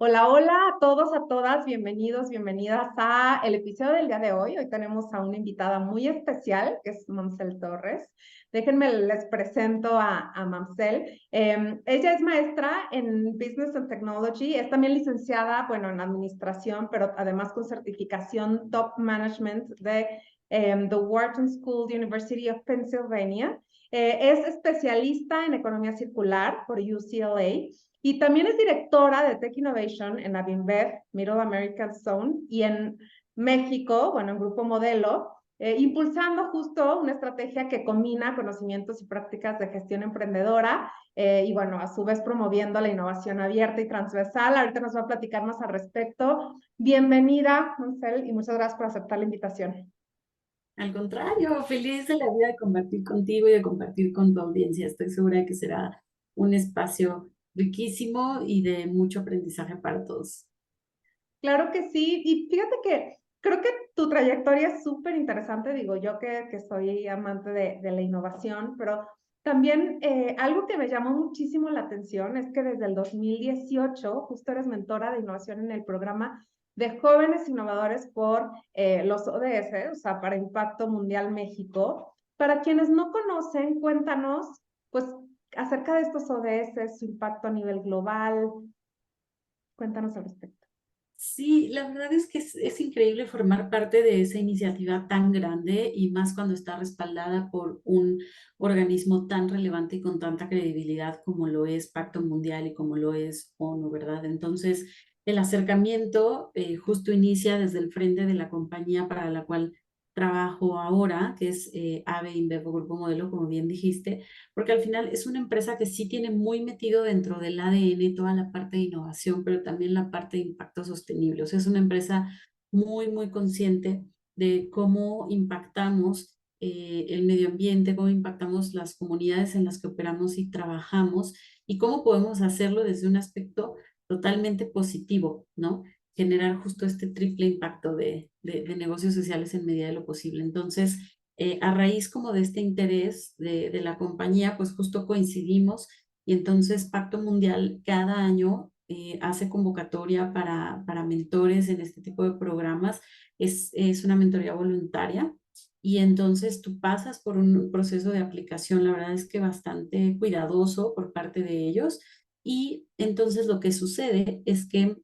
Hola, hola a todos, a todas, bienvenidos, bienvenidas a el episodio del día de hoy. Hoy tenemos a una invitada muy especial, que es Mamsel Torres. Déjenme les presento a Mamsel. Ella es maestra en Business and Technology, es también licenciada, bueno, en administración, pero además con certificación Top Management de The Wharton School, University of Pennsylvania. Es especialista en economía circular por UCLA. Y también es directora de Tech Innovation en Avinbev, Middle American Zone, y en México, bueno, en Grupo Modelo, impulsando justo una estrategia que combina conocimientos y prácticas de gestión emprendedora y, bueno, a su vez promoviendo la innovación abierta y transversal. Ahorita nos va a platicar más al respecto. Bienvenida, Marcel, y muchas gracias por aceptar la invitación. Al contrario, feliz de la vida de compartir contigo y de compartir con tu audiencia. Estoy segura de que será un espacio riquísimo y de mucho aprendizaje para todos. Claro que sí, y fíjate que creo que tu trayectoria es súper interesante, digo yo que soy amante de la innovación, pero también algo que me llamó muchísimo la atención es que desde el 2018 justo eres mentora de innovación en el programa de jóvenes innovadores por los ODS, o sea, para Impacto Mundial México. Para quienes no conocen, cuéntanos, pues, acerca de estos ODS, su impacto a nivel global, cuéntanos al respecto. Sí, la verdad es que es increíble formar parte de esa iniciativa tan grande y más cuando está respaldada por un organismo tan relevante y con tanta credibilidad como lo es Pacto Mundial y como lo es ONU, ¿verdad? Entonces, el acercamiento justo inicia desde el frente de la compañía para la cual trabajo ahora, que es AVE InBev Grupo Modelo, como bien dijiste, porque al final es una empresa que sí tiene muy metido dentro del ADN toda la parte de innovación, pero también la parte de impacto sostenible. O sea, es una empresa muy, muy consciente de cómo impactamos el medio ambiente, cómo impactamos las comunidades en las que operamos y trabajamos y cómo podemos hacerlo desde un aspecto totalmente positivo, ¿no? Generar justo este triple impacto de negocios sociales en medida de lo posible. Entonces, a raíz como de este interés de la compañía, pues justo coincidimos y entonces Pacto Mundial cada año hace convocatoria para mentores en este tipo de programas. Es una mentoría voluntaria y entonces tú pasas por un proceso de aplicación, la verdad es que bastante cuidadoso por parte de ellos. Y entonces lo que sucede es que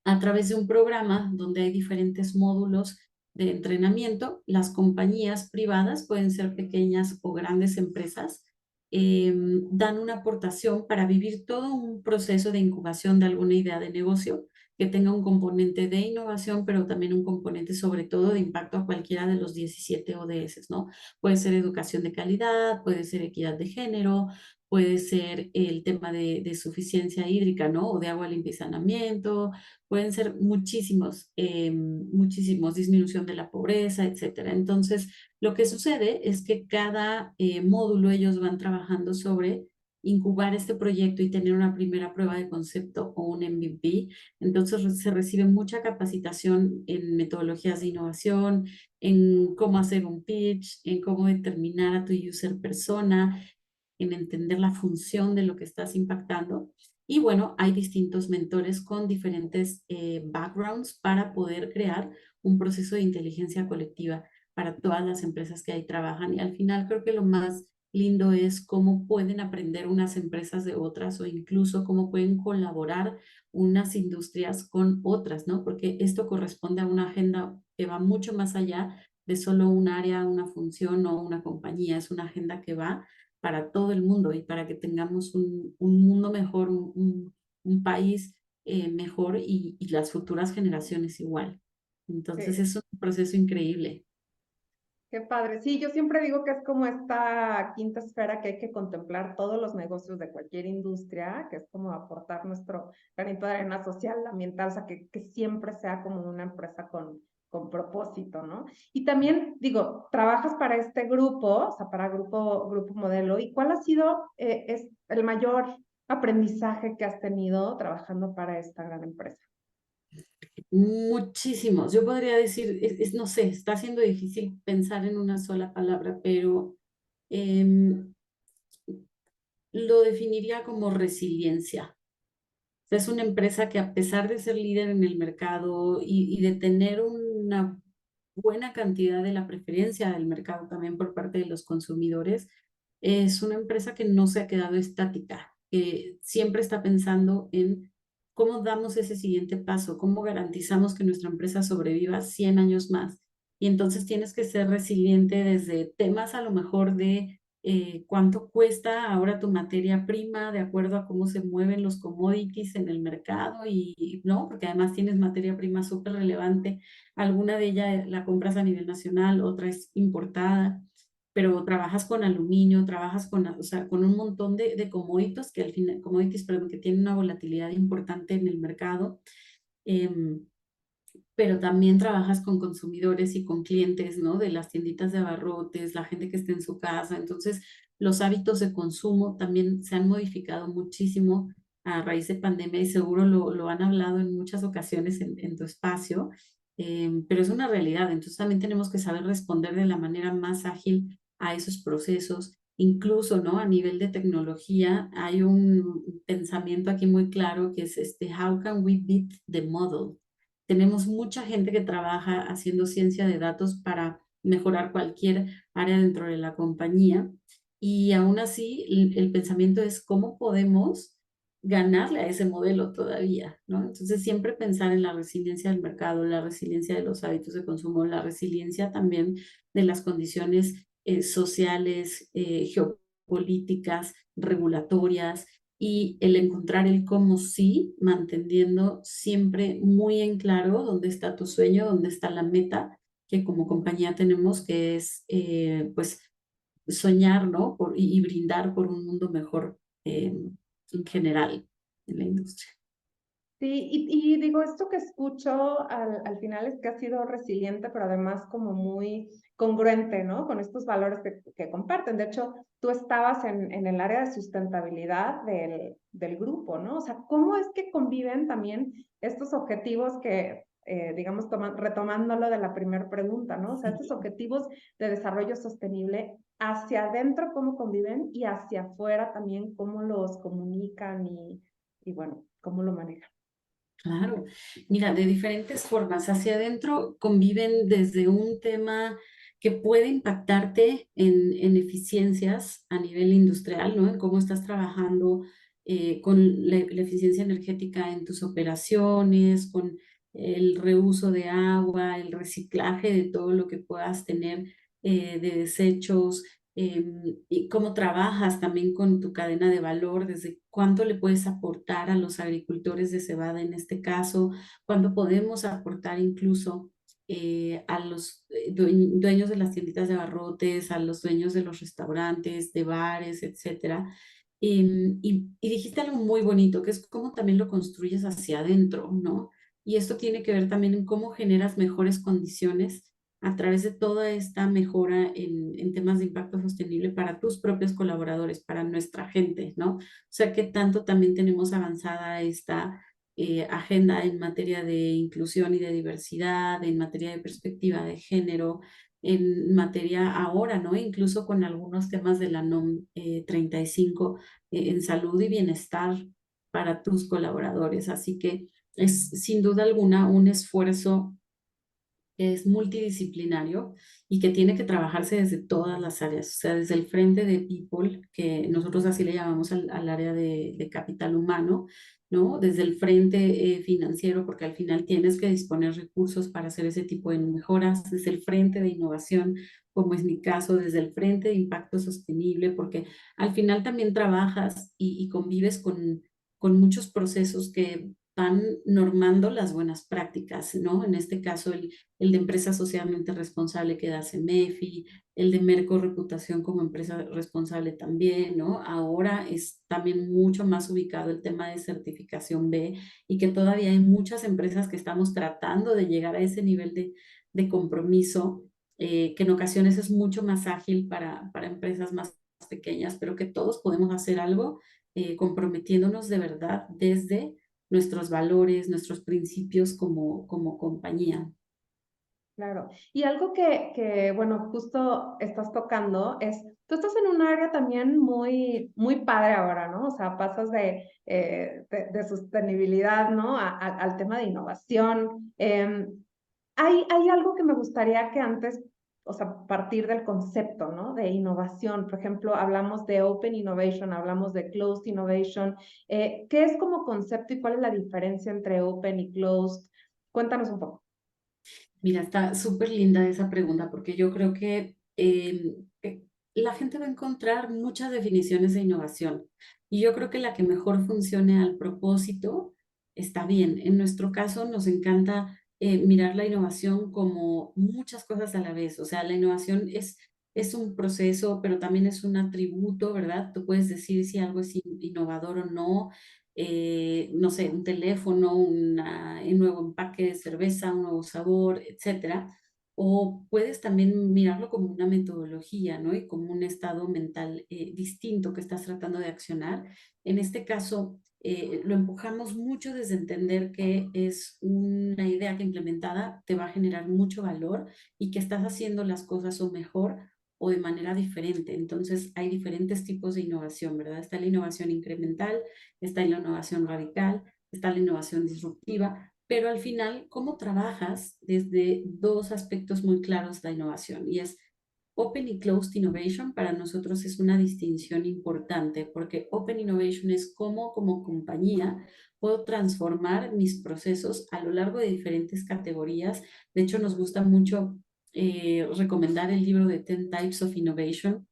a través de un programa donde hay diferentes módulos de entrenamiento, las compañías privadas, pueden ser pequeñas o grandes empresas, dan una aportación para vivir todo un proceso de incubación de alguna idea de negocio que tenga un componente de innovación, pero también un componente sobre todo de impacto a cualquiera de los 17 ODS, ¿no? Puede ser educación de calidad, puede ser equidad de género, puede ser el tema de suficiencia hídrica, ¿no? O de agua, limpia y saneamiento, pueden ser muchísimos, muchísimos, disminución de la pobreza, etcétera. Entonces, lo que sucede es que cada módulo ellos van trabajando sobre incubar este proyecto y tener una primera prueba de concepto o un MVP. Entonces, se recibe mucha capacitación en metodologías de innovación, en cómo hacer un pitch, en cómo determinar a tu user persona, en entender la función de lo que estás impactando. Y bueno, hay distintos mentores con diferentes backgrounds para poder crear un proceso de inteligencia colectiva para todas las empresas que ahí trabajan. Y al final creo que lo más lindo es cómo pueden aprender unas empresas de otras o incluso cómo pueden colaborar unas industrias con otras, ¿no? Porque esto corresponde a una agenda que va mucho más allá de solo un área, una función o una compañía. Es una agenda que va para todo el mundo y para que tengamos un mundo mejor, un país mejor y las futuras generaciones igual. Entonces Sí. es un proceso increíble. Qué padre. Sí, yo siempre digo que es como esta quinta esfera que hay que contemplar todos los negocios de cualquier industria, que es como aportar nuestro granito de arena social, ambiental, o sea, que siempre sea como una empresa con propósito, ¿no? Y también, digo, trabajas para este grupo, o sea, para Grupo Modelo, ¿y cuál ha sido es el mayor aprendizaje que has tenido trabajando para esta gran empresa? Muchísimos. Yo podría decir, no sé, está siendo difícil pensar en una sola palabra, pero em, lo definiría como resiliencia. sea, es una empresa que a pesar de ser líder en el mercado y de tener una buena cantidad de la preferencia del mercado también por parte de los consumidores, es una empresa que no se ha quedado estática, que siempre está pensando en cómo damos ese siguiente paso, cómo garantizamos que nuestra empresa sobreviva 100 años más. Y entonces tienes que ser resiliente desde temas a lo mejor de cuánto cuesta ahora tu materia prima de acuerdo a cómo se mueven los commodities en el mercado y no, porque además tienes materia prima súper relevante. Alguna de ellas la compras a nivel nacional, otra es importada, pero trabajas con aluminio, trabajas con, o sea, con un montón de commodities que al final, commodities, perdón, que tienen una volatilidad importante en el mercado. Em, pero también trabajas con consumidores y con clientes, ¿no? De las tienditas de abarrotes, la gente que está en su casa. Entonces, los hábitos de consumo también se han modificado muchísimo a raíz de pandemia y seguro lo han hablado en muchas ocasiones en tu espacio, pero es una realidad. Entonces, también tenemos que saber responder de la manera más ágil a esos procesos. Incluso, ¿no? A nivel de tecnología, hay un pensamiento aquí muy claro que es how can we beat the model? Tenemos mucha gente que trabaja haciendo ciencia de datos para mejorar cualquier área dentro de la compañía y aún así el pensamiento es cómo podemos ganarle a ese modelo todavía, ¿no? Entonces siempre pensar en la resiliencia del mercado, la resiliencia de los hábitos de consumo, la resiliencia también de las condiciones sociales, geopolíticas, regulatorias y el encontrar el cómo sí, manteniendo siempre muy en claro dónde está tu sueño, dónde está la meta que como compañía tenemos, que es pues soñar, ¿no? Y brindar por un mundo mejor en general en la industria. Sí, y digo, esto que escucho al final es que ha sido resiliente, pero además como muy congruente, ¿no? Con estos valores que comparten. De hecho, tú estabas en el área de sustentabilidad del grupo, ¿no? O sea, ¿cómo es que conviven también estos objetivos que, digamos, retomándolo de la primera pregunta, ¿no? O sea, estos Sí. objetivos de desarrollo sostenible hacia adentro, ¿cómo conviven? Y hacia afuera también, ¿cómo los comunican y bueno, cómo lo manejan? Claro, mira, de diferentes formas. Hacia adentro conviven desde un tema que puede impactarte en eficiencias a nivel industrial, ¿no? En cómo estás trabajando con la eficiencia energética en tus operaciones, con el reuso de agua, el reciclaje de todo lo que puedas tener de desechos, y cómo trabajas también con tu cadena de valor, desde cuánto le puedes aportar a los agricultores de cebada en este caso, cuánto podemos aportar incluso a los dueños de las tienditas de abarrotes, a los dueños de los restaurantes, de bares, etcétera. Y dijiste algo muy bonito, que es cómo también lo construyes hacia adentro, ¿no? Y esto tiene que ver también en cómo generas mejores condiciones a través de toda esta mejora en temas de impacto sostenible para tus propios colaboradores, para nuestra gente, ¿no? O sea, que tanto también tenemos avanzada esta agenda en materia de inclusión y de diversidad, en materia de perspectiva de género, en materia ahora, ¿no? Incluso con algunos temas de la NOM 35 en salud y bienestar para tus colaboradores. Así que es sin duda alguna un esfuerzo que es multidisciplinario y que tiene que trabajarse desde todas las áreas, o sea, desde el frente de people, que nosotros así le llamamos al área de capital humano, ¿no? Desde el frente financiero, porque al final tienes que disponer recursos para hacer ese tipo de mejoras, desde el frente de innovación, como es mi caso, desde el frente de impacto sostenible, porque al final también trabajas y convives con muchos procesos que van normando las buenas prácticas, ¿no? En este caso, el de empresa socialmente responsable que da CEMEFI, el de Merco Reputación como empresa responsable también, ¿no? Ahora es también mucho más ubicado el tema de certificación B y que todavía hay muchas empresas que estamos tratando de llegar a ese nivel de compromiso, que en ocasiones es mucho más ágil para empresas más pequeñas, pero que todos podemos hacer algo comprometiéndonos de verdad desde nuestros valores, nuestros principios como compañía. Claro. Y algo bueno, justo estás tocando es, tú estás en un área también muy padre ahora, ¿no? O sea, pasas de sostenibilidad, ¿no? Al tema de innovación. Hay algo que me gustaría que antes, o sea, partir del concepto, ¿no? De innovación. Por ejemplo, hablamos de Open Innovation, hablamos de Closed Innovation. ¿Qué es como concepto y cuál es la diferencia entre Open y Closed? Cuéntanos un poco. Mira, está súper linda esa pregunta porque yo creo que la gente va a encontrar muchas definiciones de innovación y yo creo que la que mejor funcione al propósito está bien. En nuestro caso nos encanta mirar la innovación como muchas cosas a la vez. O sea, la innovación es un proceso, pero también es un atributo, ¿verdad? Tú puedes decir si algo es innovador o no, no sé, un teléfono, un nuevo empaque de cerveza, un nuevo sabor, etcétera. O puedes también mirarlo como una metodología, ¿no? Y como un estado mental distinto que estás tratando de accionar. En este caso, lo empujamos mucho desde entender que es una idea que implementada te va a generar mucho valor y que estás haciendo las cosas o mejor o de manera diferente. Entonces, hay diferentes tipos de innovación, ¿verdad? Está la innovación incremental, está la innovación radical, está la innovación disruptiva, pero al final, ¿cómo trabajas desde dos aspectos muy claros de la innovación? Y es Open y Closed Innovation para nosotros es una distinción importante porque Open Innovation es cómo como compañía puedo transformar mis procesos a lo largo de diferentes categorías. De hecho, nos gusta mucho recomendar el libro de 10 Types of Innovation,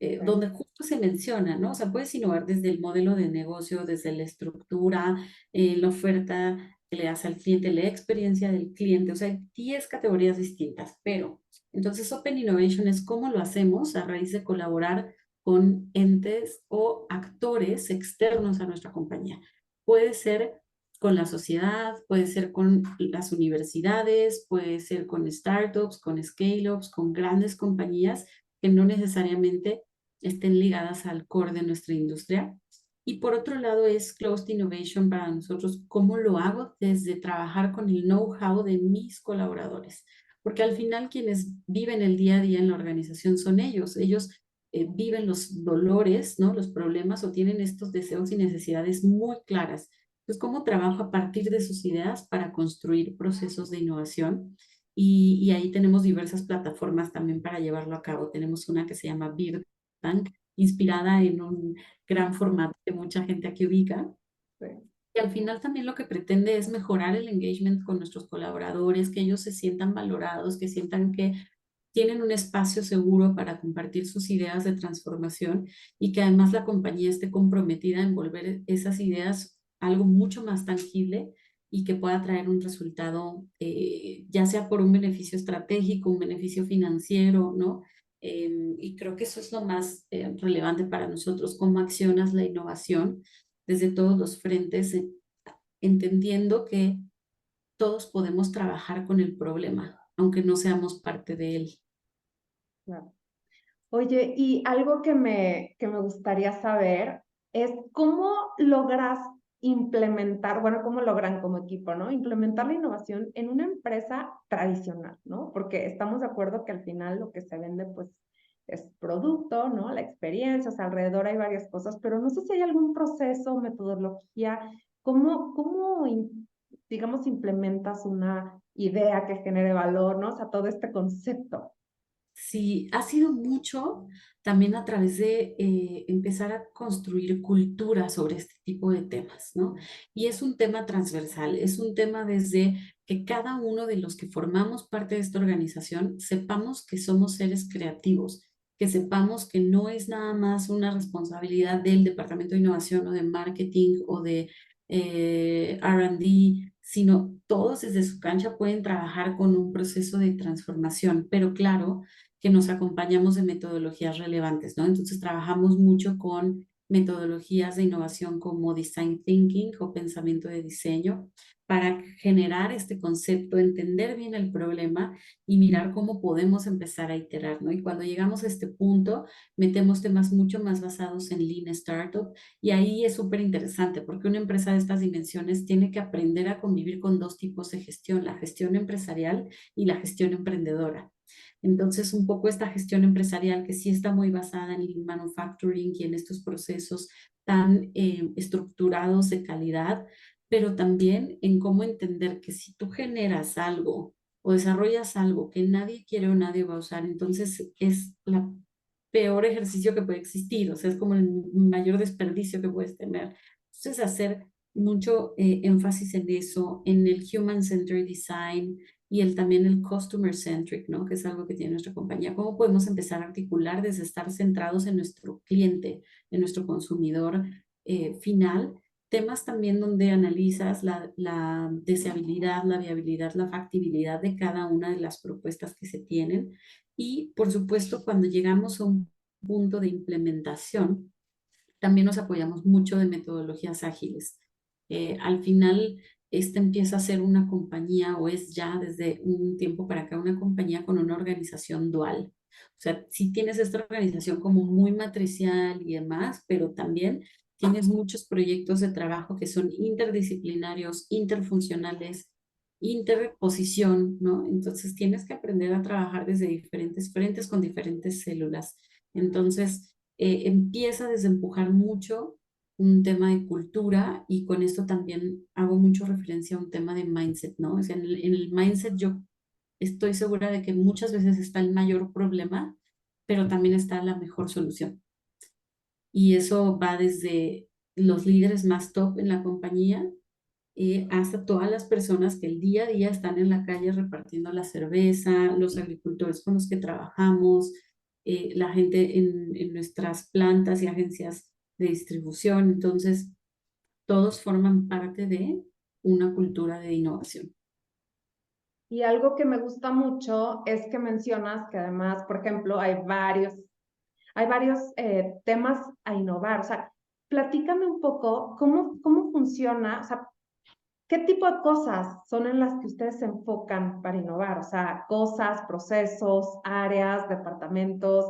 Sí. donde justo se menciona, ¿no? O sea, puedes innovar desde el modelo de negocio, desde la estructura, la oferta que le das al cliente, la experiencia del cliente, o sea, hay 10 categorías distintas, pero entonces Open Innovation es cómo lo hacemos a raíz de colaborar con entes o actores externos a nuestra compañía. Puede ser con la sociedad, puede ser con las universidades, puede ser con startups, con scale-ups, con grandes compañías que no necesariamente estén ligadas al core de nuestra industria. Y por otro lado es Closed Innovation para nosotros, cómo lo hago desde trabajar con el know-how de mis colaboradores, porque al final quienes viven el día a día en la organización son ellos, ellos viven los dolores, ¿no? Los problemas o tienen estos deseos y necesidades muy claras. Entonces, ¿cómo trabajo a partir de sus ideas para construir procesos de innovación? Y ahí tenemos diversas plataformas también para llevarlo a cabo. Tenemos una que se llama Beer Tank, inspirada en un gran formato que mucha gente aquí ubica. Sí. Y al final también lo que pretende es mejorar el engagement con nuestros colaboradores, que ellos se sientan valorados, que sientan que tienen un espacio seguro para compartir sus ideas de transformación y que además la compañía esté comprometida en volver esas ideas algo mucho más tangible y que pueda traer un resultado, ya sea por un beneficio estratégico, un beneficio financiero, ¿no? Y creo que eso es lo más relevante para nosotros, cómo accionas la innovación desde todos los frentes, entendiendo que todos podemos trabajar con el problema, aunque no seamos parte de él. Claro. Oye, y algo que me gustaría saber es cómo logras implementar, bueno, cómo logran como equipo, ¿no? Implementar la innovación en una empresa tradicional, ¿no? Porque estamos de acuerdo que al final lo que se vende, pues, es producto, ¿no? La experiencia, o sea, alrededor hay varias cosas, pero no sé si hay algún proceso, metodología, digamos, implementas una idea que genere valor, ¿no? O sea, todo este concepto. Sí, ha sido mucho también a través de empezar a construir cultura sobre este tipo de temas, ¿no? Y es un tema transversal, es un tema desde que cada uno de los que formamos parte de esta organización sepamos que somos seres creativos, que sepamos que no es nada más una responsabilidad del Departamento de Innovación o de Marketing o de R&D, sino todos desde su cancha pueden trabajar con un proceso de transformación, pero claro que nos acompañamos de metodologías relevantes, ¿no? Entonces trabajamos mucho con metodologías de innovación como design thinking o pensamiento de diseño para generar este concepto, entender bien el problema y mirar cómo podemos empezar a iterar, ¿no? Y cuando llegamos a este punto, metemos temas mucho más basados en Lean Startup y ahí es súper interesante porque una empresa de estas dimensiones tiene que aprender a convivir con dos tipos de gestión, la gestión empresarial y la gestión emprendedora. Entonces, un poco esta gestión empresarial que sí está muy basada en Lean Manufacturing y en estos procesos tan estructurados de calidad, pero también en cómo entender que si tú generas algo o desarrollas algo que nadie quiere o nadie va a usar, entonces es la peor ejercicio que puede existir, o sea, es como el mayor desperdicio que puedes tener. Entonces, hacer mucho énfasis en eso, en el Human Centered Design y también el Customer Centric, ¿no? Que es algo que tiene nuestra compañía. ¿Cómo podemos empezar a articular desde estar centrados en nuestro cliente, en nuestro consumidor final? Temas también donde analizas la deseabilidad, la viabilidad, la factibilidad de cada una de las propuestas que se tienen. Y, por supuesto, cuando llegamos a un punto de implementación, también nos apoyamos mucho de metodologías ágiles. Al final, esta empieza a ser una compañía o es ya desde un tiempo para acá una compañía con una organización dual. O sea, sí tienes esta organización como muy matricial y demás, pero también tienes muchos proyectos de trabajo que son interdisciplinarios, interfuncionales, interposición, ¿no? Entonces tienes que aprender a trabajar desde diferentes frentes con diferentes células. Entonces, empieza a desempujar mucho un tema de cultura y con esto también hago mucho referencia a un tema de mindset, ¿no? O sea, en el mindset yo estoy segura de que muchas veces está el mayor problema, pero también está la mejor solución. Y eso va desde los líderes más top en la compañía hasta todas las personas que el día a día están en la calle repartiendo la cerveza, los agricultores con los que trabajamos, la gente en nuestras plantas y agencias de distribución. Entonces, todos forman parte de una cultura de innovación. Y algo que me gusta mucho es que mencionas que además, por ejemplo, hay varios temas a innovar. O sea, platícame un poco cómo funciona, o sea, qué tipo de cosas son en las que ustedes se enfocan para innovar. O sea, cosas, procesos, áreas, departamentos.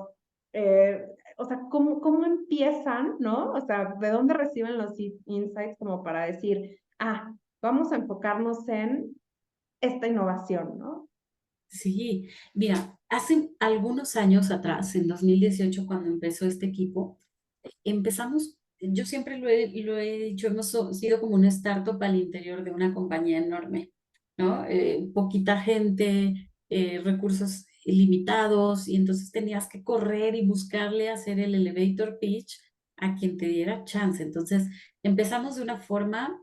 eh, o sea, ¿cómo empiezan, ¿no? O sea, ¿de dónde reciben los insights como para decir, vamos a enfocarnos en esta innovación, ¿no? Sí, mira, hace algunos años atrás, en 2018, cuando empezó este equipo, empezamos, yo siempre lo he dicho, sido como un startup al interior de una compañía enorme, ¿no? Poquita gente, recursos limitados, y entonces tenías que correr y buscarle hacer el elevator pitch a quien te diera chance. Entonces empezamos de una forma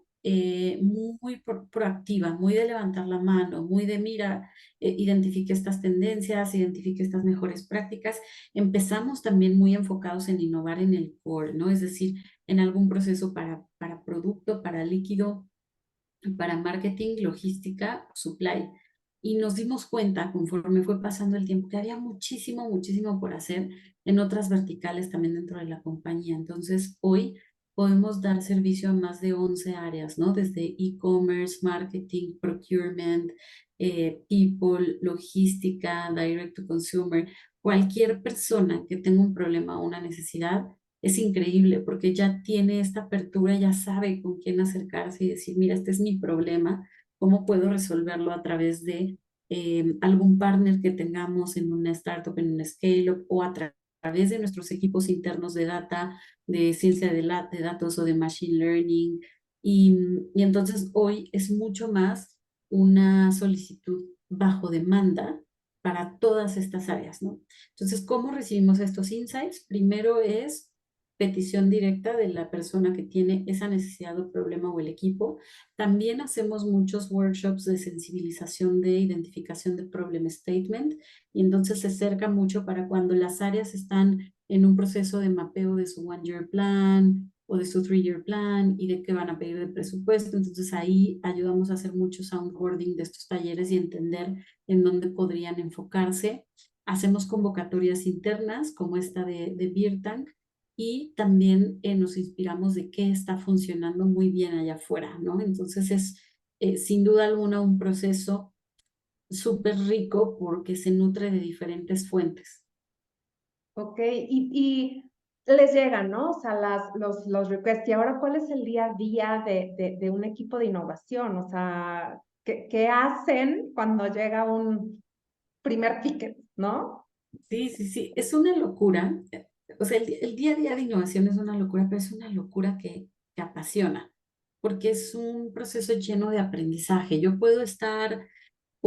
muy proactiva, muy de levantar la mano, muy de mira, identifique estas tendencias, identifique estas mejores prácticas. Empezamos también muy enfocados en innovar en el core, ¿no? Es decir, en algún proceso para producto, para líquido, para marketing, logística, supply. Y nos dimos cuenta conforme fue pasando el tiempo que había muchísimo, muchísimo por hacer en otras verticales también dentro de la compañía. Entonces, hoy podemos dar servicio a más de 11 áreas, ¿no? Desde e-commerce, marketing, procurement, people, logística, direct to consumer. Cualquier persona que tenga un problema o una necesidad, es increíble porque ya tiene esta apertura, ya sabe con quién acercarse y decir, mira, este es mi problema, ¿cómo puedo resolverlo a través de algún partner que tengamos en una startup, en un scale-up o través de nuestros equipos internos de data, de ciencia de datos o de machine learning? Y entonces hoy es mucho más una solicitud bajo demanda para todas estas áreas, ¿no? Entonces, ¿cómo recibimos estos insights? Primero es petición directa de la persona que tiene esa necesidad o problema o el equipo. También hacemos muchos workshops de sensibilización de identificación de problem statement y entonces se acerca mucho para cuando las áreas están en un proceso de mapeo de su one-year plan o de su three-year plan y de qué van a pedir de presupuesto. Entonces ahí ayudamos a hacer mucho soundboarding de estos talleres y entender en dónde podrían enfocarse. Hacemos convocatorias internas como esta de Beer Tank y también nos inspiramos de qué está funcionando muy bien allá afuera, ¿no? Entonces es sin duda alguna un proceso súper rico porque se nutre de diferentes fuentes. Ok, y les llegan, ¿no? O sea, los requests. Y ahora, ¿cuál es el día a día de un equipo de innovación? O sea, ¿qué hacen cuando llega un primer ticket, ¿no? Sí, sí, sí, es una locura. O sea, el día a día de innovación es una locura, pero es una locura que apasiona, porque es un proceso lleno de aprendizaje. Yo puedo estar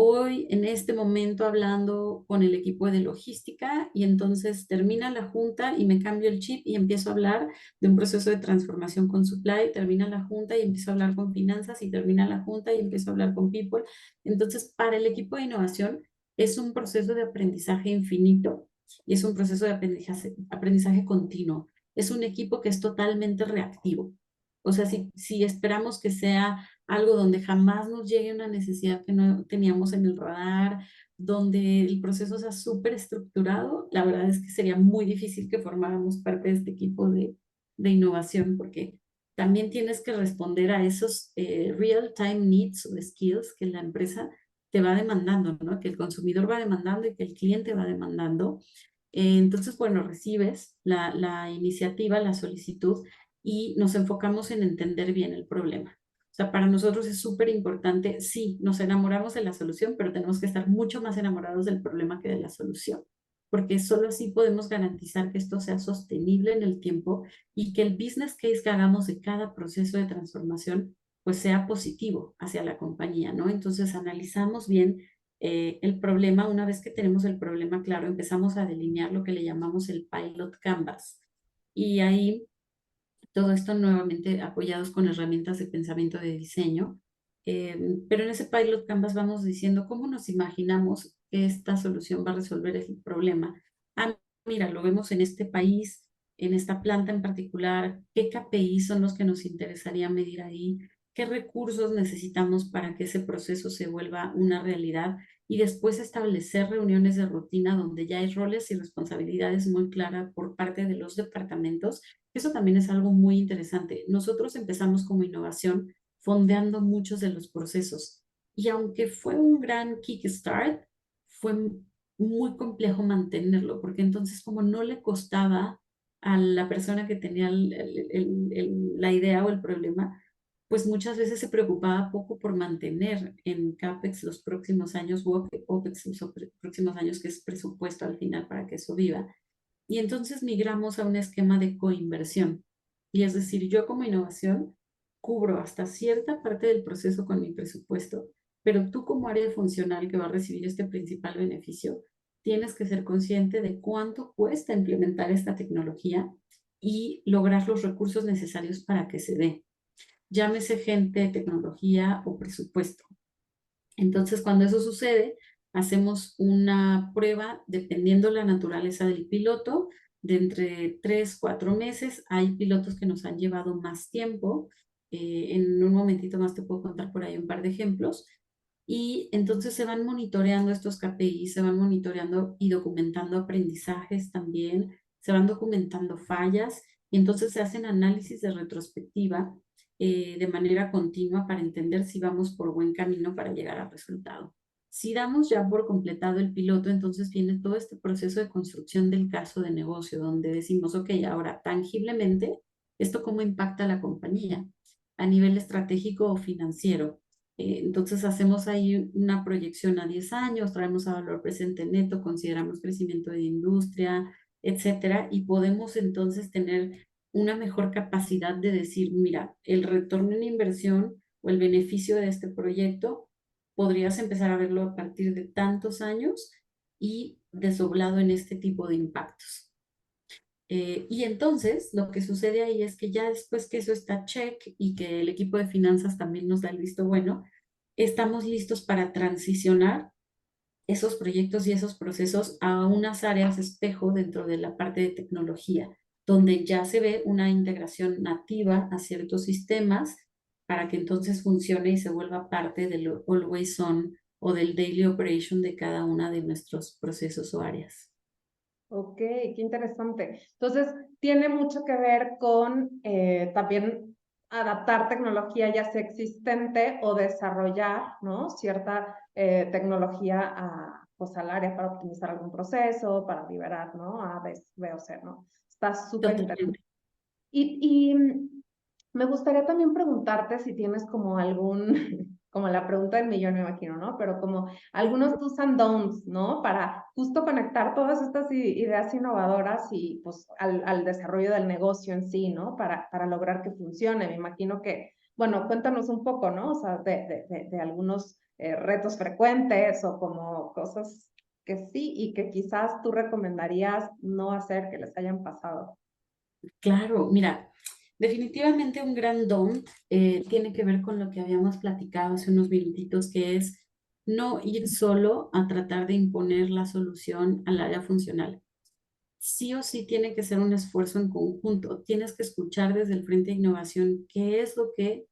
hoy en este momento hablando con el equipo de logística y entonces termina la junta y me cambio el chip y empiezo a hablar de un proceso de transformación con supply, termina la junta y empiezo a hablar con finanzas y termina la junta y empiezo a hablar con people. Entonces, para el equipo de innovación es un proceso de aprendizaje infinito y es un proceso de aprendizaje continuo. Es un equipo que es totalmente reactivo. O sea, si esperamos que sea algo donde jamás nos llegue una necesidad que no teníamos en el radar, donde el proceso sea súper estructurado, la verdad es que sería muy difícil que formáramos parte de este equipo de innovación, porque también tienes que responder a esos real-time needs o skills que la empresa te va demandando, ¿no? Que el consumidor va demandando y que el cliente va demandando. Entonces, bueno, recibes la iniciativa, la solicitud y nos enfocamos en entender bien el problema. O sea, para nosotros es súper importante, sí, nos enamoramos de la solución, pero tenemos que estar mucho más enamorados del problema que de la solución, porque solo así podemos garantizar que esto sea sostenible en el tiempo y que el business case que hagamos de cada proceso de transformación pues sea positivo hacia la compañía, ¿no? Entonces analizamos bien el problema. Una vez que tenemos el problema claro, empezamos a delinear lo que le llamamos el pilot canvas. Y ahí todo esto nuevamente apoyados con herramientas de pensamiento de diseño. Pero en ese pilot canvas vamos diciendo cómo nos imaginamos que esta solución va a resolver el problema. Ah, mira, lo vemos en este país, en esta planta en particular, qué KPI son los que nos interesaría medir ahí, qué recursos necesitamos para que ese proceso se vuelva una realidad y después establecer reuniones de rutina donde ya hay roles y responsabilidades muy claras por parte de los departamentos. Eso también es algo muy interesante. Nosotros empezamos como innovación fondeando muchos de los procesos y aunque fue un gran kickstart, fue muy complejo mantenerlo porque entonces como no le costaba a la persona que tenía la idea o el problema, pues muchas veces se preocupaba poco por mantener en CAPEX los próximos años o OPEX los próximos años, que es presupuesto al final para que eso viva. Y entonces migramos a un esquema de coinversión. Y es decir, yo como innovación cubro hasta cierta parte del proceso con mi presupuesto, pero tú como área funcional que va a recibir este principal beneficio, tienes que ser consciente de cuánto cuesta implementar esta tecnología y lograr los recursos necesarios para que se dé. Llámese gente, tecnología o presupuesto. Entonces, cuando eso sucede, hacemos una prueba dependiendo la naturaleza del piloto, de entre 3, 4 meses. Hay pilotos que nos han llevado más tiempo. En un momentito más te puedo contar por ahí un par de ejemplos. Y entonces se van monitoreando estos KPIs, se van monitoreando y documentando aprendizajes también, se van documentando fallas y entonces se hacen análisis de retrospectiva de manera continua para entender si vamos por buen camino para llegar al resultado. Si damos ya por completado el piloto, entonces viene todo este proceso de construcción del caso de negocio, donde decimos, ok, ahora tangiblemente, ¿esto cómo impacta a la compañía a nivel estratégico o financiero? Entonces hacemos ahí una proyección a 10 años, traemos a valor presente neto, consideramos crecimiento de industria, etcétera, y podemos entonces tener una mejor capacidad de decir, mira, el retorno en inversión o el beneficio de este proyecto, podrías empezar a verlo a partir de tantos años y desdoblado en este tipo de impactos. Y entonces lo que sucede ahí es que ya después que eso está check y que el equipo de finanzas también nos da el visto bueno, estamos listos para transicionar esos proyectos y esos procesos a unas áreas espejo dentro de la parte de tecnología, donde ya se ve una integración nativa a ciertos sistemas para que entonces funcione y se vuelva parte del always on o del daily operation de cada una de nuestros procesos o áreas. Ok, qué interesante. Entonces, tiene mucho que ver con también adaptar tecnología ya sea existente o desarrollar, ¿no? Cierta tecnología pues, al área para optimizar algún proceso, para liberar, ¿no? A, B o C, ¿no? Está súper interesante. Totalmente. Y me gustaría también preguntarte si tienes como algún, como la pregunta del millón, me imagino, ¿no? Pero como algunos do's and don'ts, ¿no? Para justo conectar todas estas ideas innovadoras y pues al desarrollo del negocio en sí, ¿no? Para lograr que funcione. Me imagino que, bueno, cuéntanos un poco, ¿no? O sea, de algunos retos frecuentes o como cosas que sí y que quizás tú recomendarías no hacer que les hayan pasado. Claro, mira, definitivamente un gran don tiene que ver con lo que habíamos platicado hace unos minutitos, que es no ir solo a tratar de imponer la solución al área funcional. Sí o sí tiene que ser un esfuerzo en conjunto. Tienes que escuchar desde el frente de innovación qué es lo que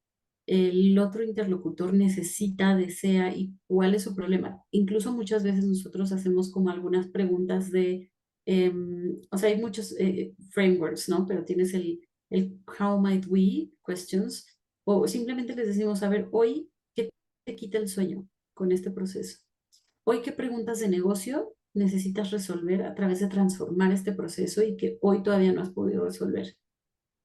el otro interlocutor necesita, desea y cuál es su problema. Incluso muchas veces nosotros hacemos como algunas preguntas de, o sea, hay muchos frameworks, ¿no? Pero tienes el how might we questions o simplemente les decimos, a ver, hoy, ¿qué te quita el sueño con este proceso? Hoy, ¿qué preguntas de negocio necesitas resolver a través de transformar este proceso y que hoy todavía no has podido resolver?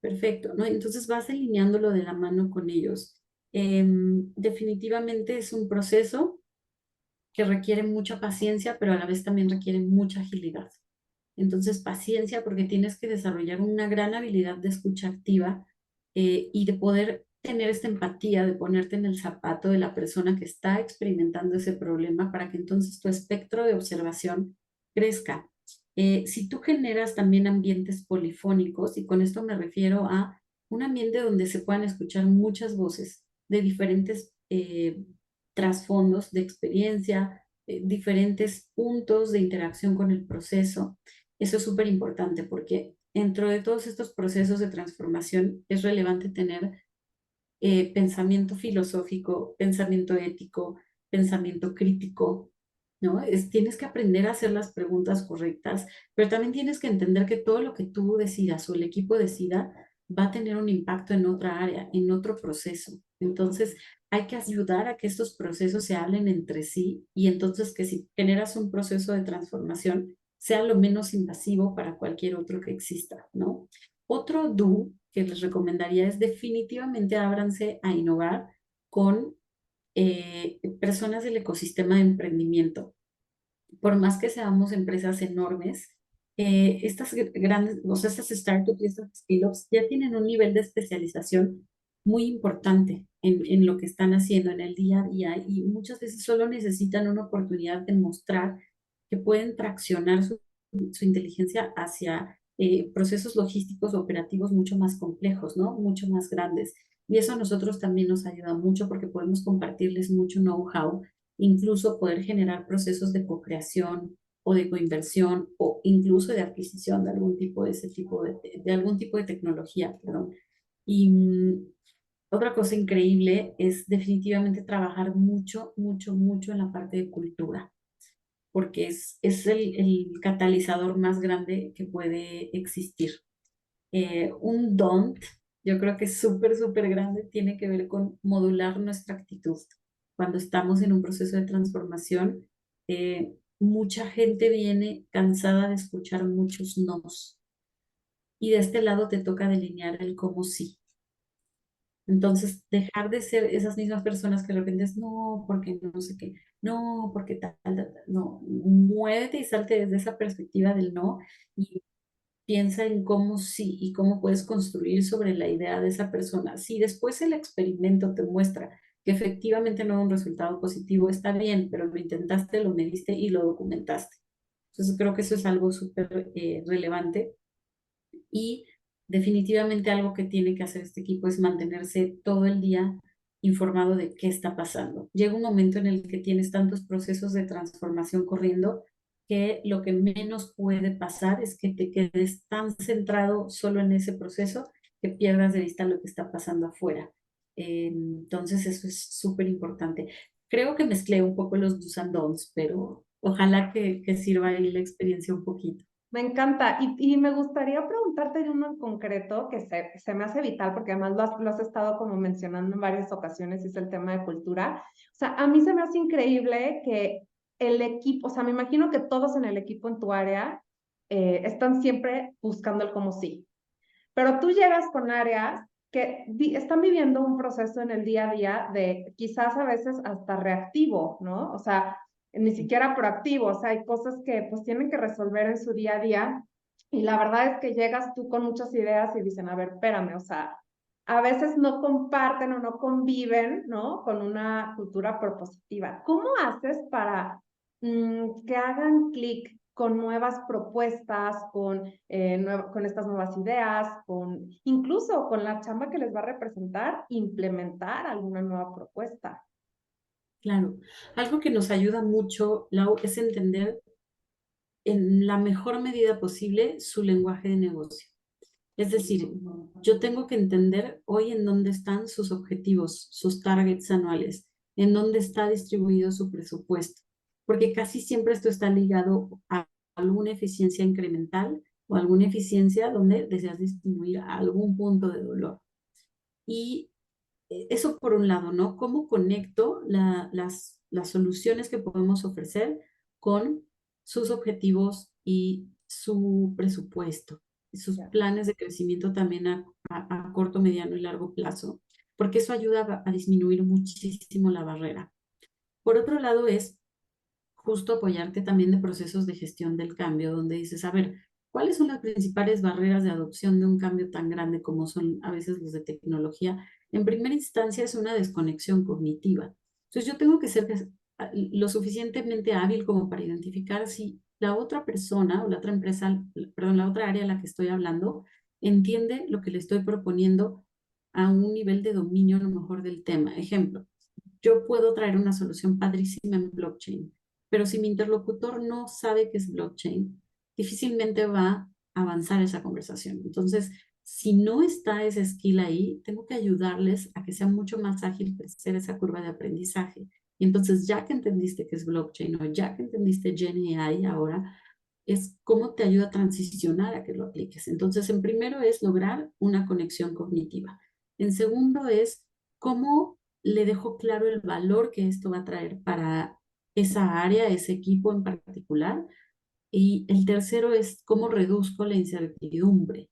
Perfecto, ¿no? Entonces vas alineándolo de la mano con ellos. Definitivamente es un proceso que requiere mucha paciencia, pero a la vez también requiere mucha agilidad. Entonces, paciencia porque tienes que desarrollar una gran habilidad de escucha activa y de poder tener esta empatía, de ponerte en el zapato de la persona que está experimentando ese problema para que entonces tu espectro de observación crezca. Si tú generas también ambientes polifónicos, y con esto me refiero a un ambiente donde se puedan escuchar muchas voces de diferentes trasfondos de experiencia, diferentes puntos de interacción con el proceso, eso es súper importante porque dentro de todos estos procesos de transformación es relevante tener pensamiento filosófico, pensamiento ético, pensamiento crítico, ¿no? Tienes que aprender a hacer las preguntas correctas, pero también tienes que entender que todo lo que tú decidas o el equipo decida va a tener un impacto en otra área, en otro proceso. Entonces, hay que ayudar a que estos procesos se hablen entre sí y entonces que si generas un proceso de transformación, sea lo menos invasivo para cualquier otro que exista, ¿no? Otro do que les recomendaría es definitivamente ábranse a innovar con personas del ecosistema de emprendimiento. Por más que seamos empresas enormes, estas grandes, o sea, estas startups y estas scale-ups ya tienen un nivel de especialización muy importante en lo que están haciendo en el día a día y muchas veces solo necesitan una oportunidad de mostrar que pueden traccionar su inteligencia hacia procesos logísticos operativos mucho más complejos, ¿no? Mucho más grandes. Y eso a nosotros también nos ayuda mucho porque podemos compartirles mucho know-how, incluso poder generar procesos de co-creación o de coinversión o incluso de adquisición de algún tipo de ese tipo de algún tipo de tecnología, perdón. Y otra cosa increíble es definitivamente trabajar mucho, mucho, mucho en la parte de cultura porque es el catalizador más grande que puede existir. Un don't, yo creo que es súper, súper grande, tiene que ver con modular nuestra actitud. Cuando estamos en un proceso de transformación, mucha gente viene cansada de escuchar muchos nos y de este lado te toca delinear el cómo sí. Entonces, dejar de ser esas mismas personas que de repente es, no, porque no sé qué, no, porque tal, tal, tal, no, muévete y salte desde esa perspectiva del no y piensa en cómo sí y cómo puedes construir sobre la idea de esa persona. Si después el experimento te muestra que efectivamente no da un resultado positivo, está bien, pero lo intentaste, lo mediste y lo documentaste. Entonces, creo que eso es algo súper relevante y definitivamente algo que tiene que hacer este equipo es mantenerse todo el día informado de qué está pasando. Llega un momento en el que tienes tantos procesos de transformación corriendo que lo que menos puede pasar es que te quedes tan centrado solo en ese proceso que pierdas de vista lo que está pasando afuera. Entonces eso es súper importante. Creo que mezclé un poco los do's and don'ts, pero ojalá que sirva ahí la experiencia un poquito. Me encanta. Y me gustaría preguntarte de uno en concreto que se me hace vital, porque además lo has estado como mencionando en varias ocasiones, y es el tema de cultura. O sea, a mí se me hace increíble que el equipo, o sea, me imagino que todos en el equipo en tu área están siempre buscando el cómo sí. Pero tú llegas con áreas que están viviendo un proceso en el día a día de quizás a veces hasta reactivo, ¿no? O sea, ni siquiera proactivo, o sea, hay cosas que pues tienen que resolver en su día a día y la verdad es que llegas tú con muchas ideas y dicen, a ver, espérame, o sea, a veces no comparten o no conviven, ¿no? Con una cultura propositiva. ¿Cómo haces para que hagan clic con nuevas propuestas, con estas nuevas ideas, incluso con la chamba que les va a representar, implementar alguna nueva propuesta? Claro, algo que nos ayuda mucho, Lau, es entender en la mejor medida posible su lenguaje de negocio. Es decir, yo tengo que entender hoy en dónde están sus objetivos, sus targets anuales, en dónde está distribuido su presupuesto, porque casi siempre esto está ligado a alguna eficiencia incremental o alguna eficiencia donde deseas distribuir algún punto de dolor. Y eso por un lado, ¿no? ¿Cómo conecto las soluciones que podemos ofrecer con sus objetivos y su presupuesto, y sus Ya. planes de crecimiento también a corto, mediano y largo plazo? Porque eso ayuda a disminuir muchísimo la barrera. Por otro lado, es justo apoyarte también de procesos de gestión del cambio, donde dices, a ver, ¿cuáles son las principales barreras de adopción de un cambio tan grande como son a veces los de tecnología? En primera instancia es una desconexión cognitiva. Entonces yo tengo que ser lo suficientemente hábil como para identificar si la otra persona o la otra empresa, perdón, la otra área a la que estoy hablando, entiende lo que le estoy proponiendo a un nivel de dominio a lo mejor del tema. Ejemplo, yo puedo traer una solución padrísima en blockchain, pero si mi interlocutor no sabe qué es blockchain, difícilmente va a avanzar esa conversación. Entonces, si no está ese skill ahí, tengo que ayudarles a que sea mucho más ágil crecer esa curva de aprendizaje. Y entonces, ya que entendiste qué es blockchain o ya que entendiste GenAI ahora, es cómo te ayuda a transicionar a que lo apliques. Entonces, en primero es lograr una conexión cognitiva. En segundo es cómo le dejo claro el valor que esto va a traer para esa área, ese equipo en particular. Y el tercero es cómo reduzco la incertidumbre,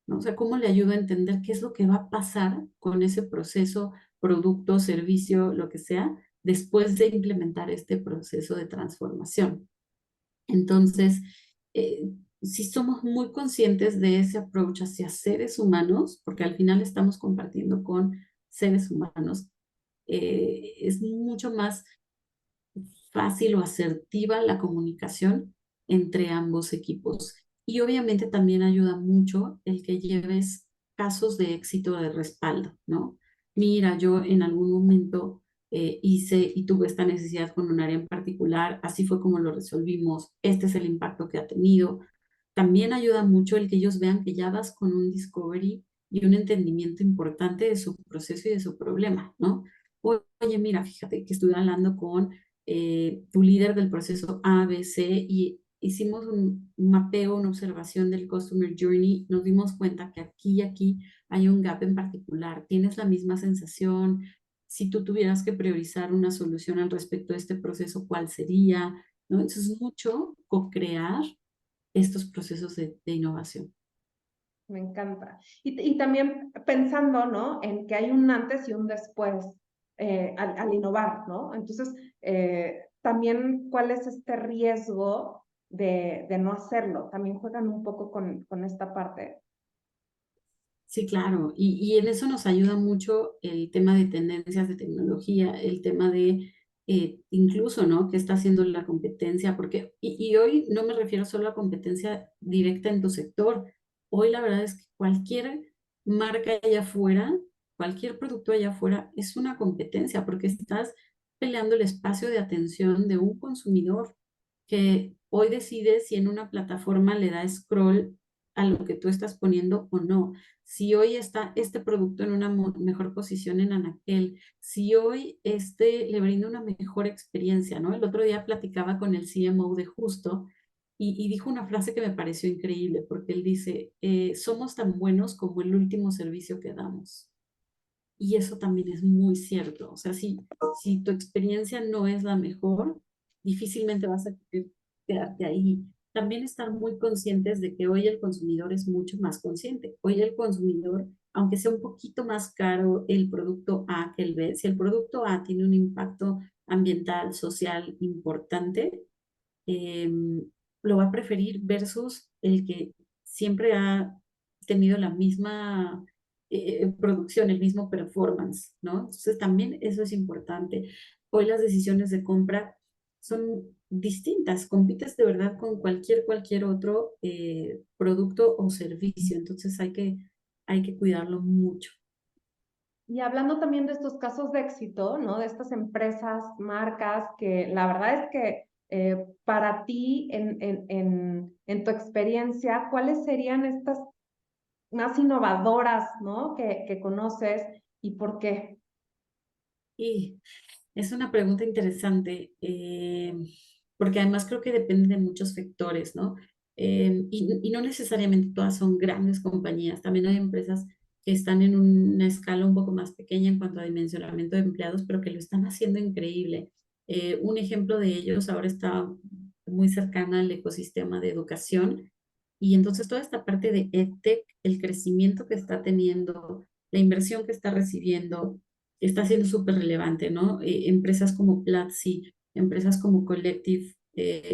¿no? O sea, cómo le ayudo a entender qué es lo que va a pasar con ese proceso, producto, servicio, lo que sea, después de implementar este proceso de transformación. Entonces, si somos muy conscientes de ese approach hacia seres humanos, porque al final estamos compartiendo con seres humanos, es mucho más fácil o asertiva la comunicación entre ambos equipos. Y obviamente también ayuda mucho el que lleves casos de éxito de respaldo, ¿no? Mira, yo en algún momento hice y tuve esta necesidad con un área en particular, así fue como lo resolvimos, este es el impacto que ha tenido. También ayuda mucho el que ellos vean que ya vas con un discovery y un entendimiento importante de su proceso y de su problema, ¿no? Oye, mira, fíjate que estuve hablando con tu líder del proceso A, B, C y hicimos un mapeo, una observación del Customer Journey, nos dimos cuenta que aquí y aquí hay un gap en particular. ¿Tienes la misma sensación? Si tú tuvieras que priorizar una solución al respecto de este proceso, ¿cuál sería? ¿No? Entonces, mucho co-crear estos procesos de innovación. Me encanta. Y también pensando, ¿no? En que hay un antes y un después al innovar, ¿no? Entonces, también, ¿cuál es este riesgo de no hacerlo? También juegan un poco con esta parte. Sí, claro. Y en eso nos ayuda mucho el tema de tendencias de tecnología, el tema de incluso, ¿no? ¿Qué está haciendo la competencia? Porque, y hoy no me refiero solo a competencia directa en tu sector. Hoy la verdad es que cualquier marca allá afuera, cualquier producto allá afuera es una competencia porque estás peleando el espacio de atención de un consumidor que hoy decide si en una plataforma le da scroll a lo que tú estás poniendo o no. Si hoy está este producto en una mejor posición en Anaquel, si hoy este le brinda una mejor experiencia, ¿no? El otro día platicaba con el CMO de Justo y dijo una frase que me pareció increíble, porque él dice, somos tan buenos como el último servicio que damos. Y eso también es muy cierto. O sea, si tu experiencia no es la mejor, difícilmente vas a querer quedarte ahí. También estar muy conscientes de que hoy el consumidor es mucho más consciente. Hoy el consumidor, aunque sea un poquito más caro el producto A que el B, si el producto A tiene un impacto ambiental, social importante, eh, lo va a preferir versus el que siempre ha tenido la misma producción, el mismo performance, ¿no? Entonces también eso es importante. Hoy las decisiones de compra son distintas, compites de verdad con cualquier otro producto o servicio, entonces hay que cuidarlo mucho. Y hablando también de estos casos de éxito, ¿no? De estas empresas, marcas, que la verdad es que para ti, en tu experiencia, ¿cuáles serían estas más innovadoras, ¿no? Que conoces y por qué? Y es una pregunta interesante, porque además creo que depende de muchos factores, ¿no? Y no necesariamente todas son grandes compañías, también hay empresas que están en una escala un poco más pequeña en cuanto a dimensionamiento de empleados, pero que lo están haciendo increíble. Un ejemplo de ellos ahora está muy cercana al ecosistema de educación y entonces toda esta parte de EdTech, el crecimiento que está teniendo, la inversión que está recibiendo, está siendo súper relevante, ¿no? Empresas como Platzi, empresas como Collective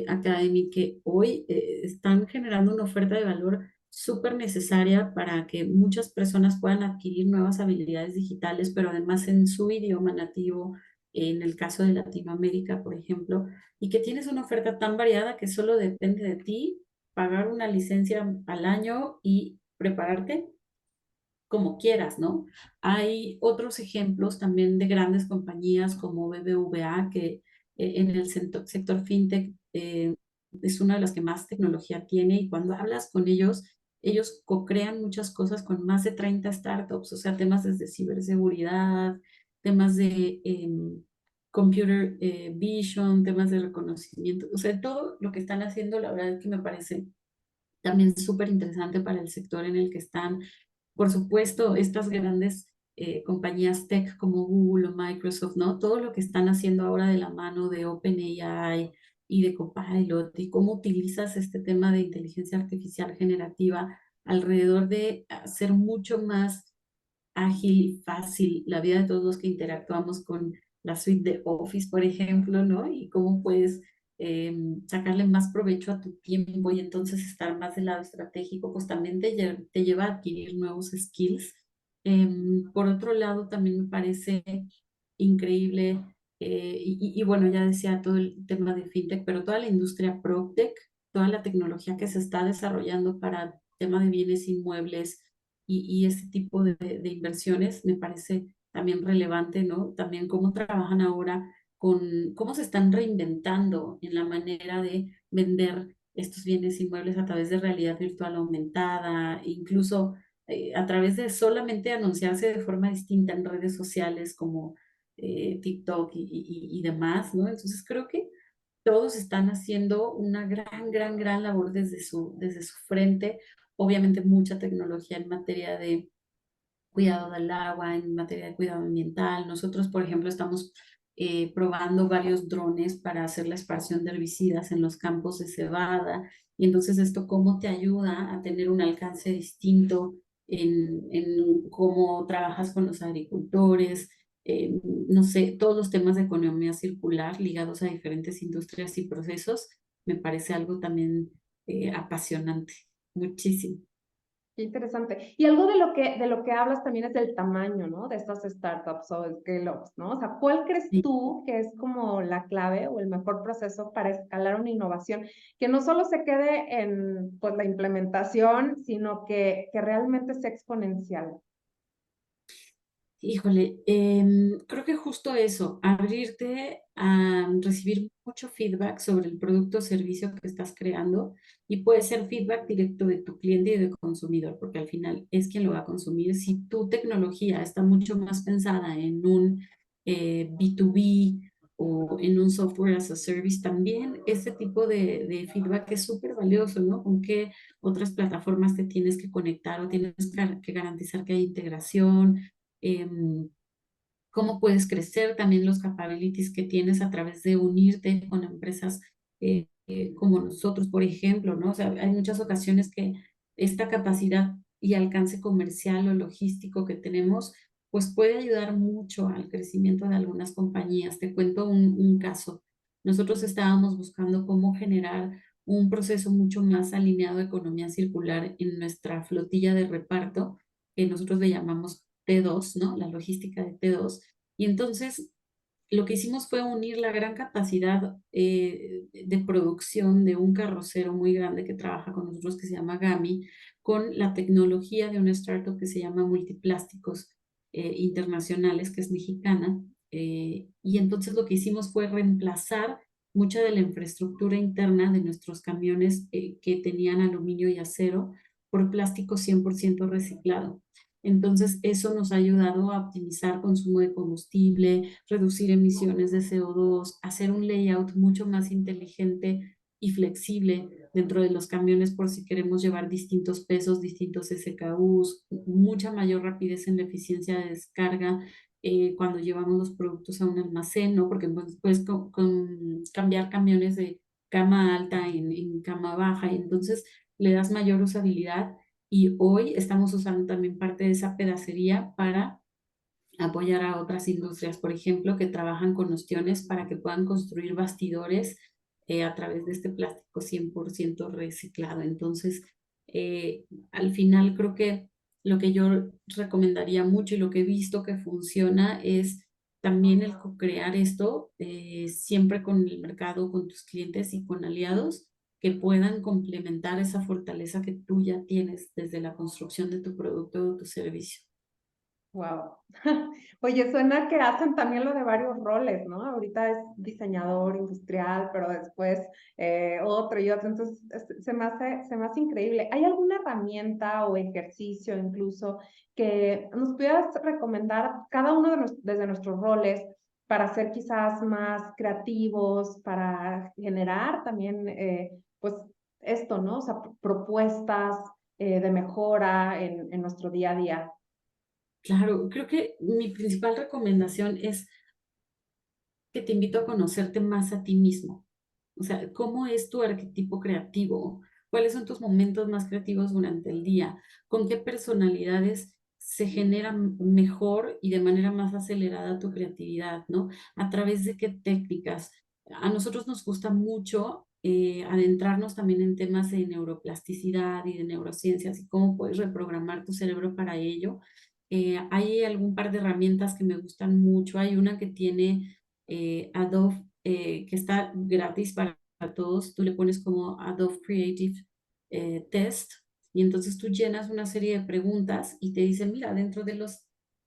Academy, que hoy están generando una oferta de valor súper necesaria para que muchas personas puedan adquirir nuevas habilidades digitales, pero además en su idioma nativo, en el caso de Latinoamérica, por ejemplo, y que tienes una oferta tan variada que solo depende de ti pagar una licencia al año y prepararte como quieras, ¿no? Hay otros ejemplos también de grandes compañías como BBVA, que en el sector fintech es una de las que más tecnología tiene y cuando hablas con ellos, ellos co-crean muchas cosas con más de 30 startups, o sea, temas desde ciberseguridad, temas de computer vision, temas de reconocimiento, o sea, todo lo que están haciendo, la verdad es que me parece también súper interesante para el sector en el que están. Por supuesto, estas grandes compañías tech como Google o Microsoft, ¿no? Todo lo que están haciendo ahora de la mano de OpenAI y de Copilot y cómo utilizas este tema de inteligencia artificial generativa alrededor de hacer mucho más ágil y fácil la vida de todos los que interactuamos con la suite de Office, por ejemplo, ¿no? Y cómo puedes sacarle más provecho a tu tiempo y entonces estar más del lado estratégico, pues también te lleva a adquirir nuevos skills. Por otro lado, también me parece increíble, y bueno, ya decía todo el tema de fintech, pero toda la industria PropTech, toda la tecnología que se está desarrollando para el tema de bienes inmuebles y este tipo de inversiones me parece también relevante, ¿no? También cómo trabajan ahora con cómo se están reinventando en la manera de vender estos bienes inmuebles a través de realidad virtual aumentada, incluso a través de solamente anunciarse de forma distinta en redes sociales como TikTok y demás, ¿no? Entonces creo que todos están haciendo una gran labor desde su frente. Obviamente mucha tecnología en materia de cuidado del agua, en materia de cuidado ambiental. Nosotros, por ejemplo, estamos probando varios drones para hacer la esparción de herbicidas en los campos de cebada. Y entonces esto cómo te ayuda a tener un alcance distinto en cómo trabajas con los agricultores, no sé, todos los temas de economía circular ligados a diferentes industrias y procesos, me parece algo también apasionante, muchísimo. Qué interesante. Y algo de lo que hablas también es del tamaño, ¿no? De estas startups o scale-ups, ¿no? O sea, ¿cuál crees Sí. tú que es como la clave o el mejor proceso para escalar una innovación que no solo se quede en, pues, la implementación, sino que realmente sea exponencial? Híjole, creo que justo eso, abrirte a recibir mucho feedback sobre el producto o servicio que estás creando y puede ser feedback directo de tu cliente y de consumidor, porque al final es quien lo va a consumir. Si tu tecnología está mucho más pensada en un B2B o en un software as a service, también ese tipo de feedback es súper valioso, ¿no? Con qué otras plataformas te tienes que conectar o tienes que garantizar que hay integración, em, cómo puedes crecer, también los capabilities que tienes a través de unirte con empresas como nosotros, por ejemplo, ¿no? O sea, hay muchas ocasiones que esta capacidad y alcance comercial o logístico que tenemos, pues puede ayudar mucho al crecimiento de algunas compañías. Te cuento un caso. Nosotros estábamos buscando cómo generar un proceso mucho más alineado a economía circular en nuestra flotilla de reparto, que nosotros le llamamos T2, ¿no? La logística de T2. Y entonces lo que hicimos fue unir la gran capacidad de producción de un carrocero muy grande que trabaja con nosotros, que se llama Gami, con la tecnología de una startup que se llama Multiplásticos Internacionales, que es mexicana. Y entonces lo que hicimos fue reemplazar mucha de la infraestructura interna de nuestros camiones que tenían aluminio y acero por plástico 100% reciclado. Entonces, eso nos ha ayudado a optimizar consumo de combustible, reducir emisiones de CO2, hacer un layout mucho más inteligente y flexible dentro de los camiones por si queremos llevar distintos pesos, distintos SKUs, mucha mayor rapidez en la eficiencia de descarga cuando llevamos los productos a un almacén, ¿no? Porque pues, puedes cambiar camiones de cama alta en cama baja y entonces le das mayor usabilidad y hoy estamos usando también parte de esa pedacería para apoyar a otras industrias, por ejemplo, que trabajan con ostiones para que puedan construir bastidores a través de este plástico 100% reciclado. Entonces, al final creo que lo que yo recomendaría mucho y lo que he visto que funciona es también el co-crear esto siempre con el mercado, con tus clientes y con aliados que puedan complementar esa fortaleza que tú ya tienes desde la construcción de tu producto o tu servicio. Wow. Oye, suena que hacen también lo de varios roles, ¿no? Ahorita es diseñador industrial, pero después otro y otro. Entonces, se me hace increíble. ¿Hay alguna herramienta o ejercicio incluso que nos pudieras recomendar cada uno desde nuestros roles para ser quizás más creativos, para generar también, pues, esto, ¿no? O sea, propuestas de mejora en nuestro día a día. Claro, creo que mi principal recomendación es que te invito a conocerte más a ti mismo. O sea, ¿cómo es tu arquetipo creativo? ¿Cuáles son tus momentos más creativos durante el día? ¿Con qué personalidades se genera mejor y de manera más acelerada tu creatividad, ¿no? ¿A través de qué técnicas? A nosotros nos gusta mucho adentrarnos también en temas de neuroplasticidad y de neurociencias y cómo puedes reprogramar tu cerebro para ello. Hay algún par de herramientas que me gustan mucho. Hay una que tiene Adobe, que está gratis para todos. Tú le pones como Adobe Creative Test y entonces tú llenas una serie de preguntas y te dice, mira, dentro de los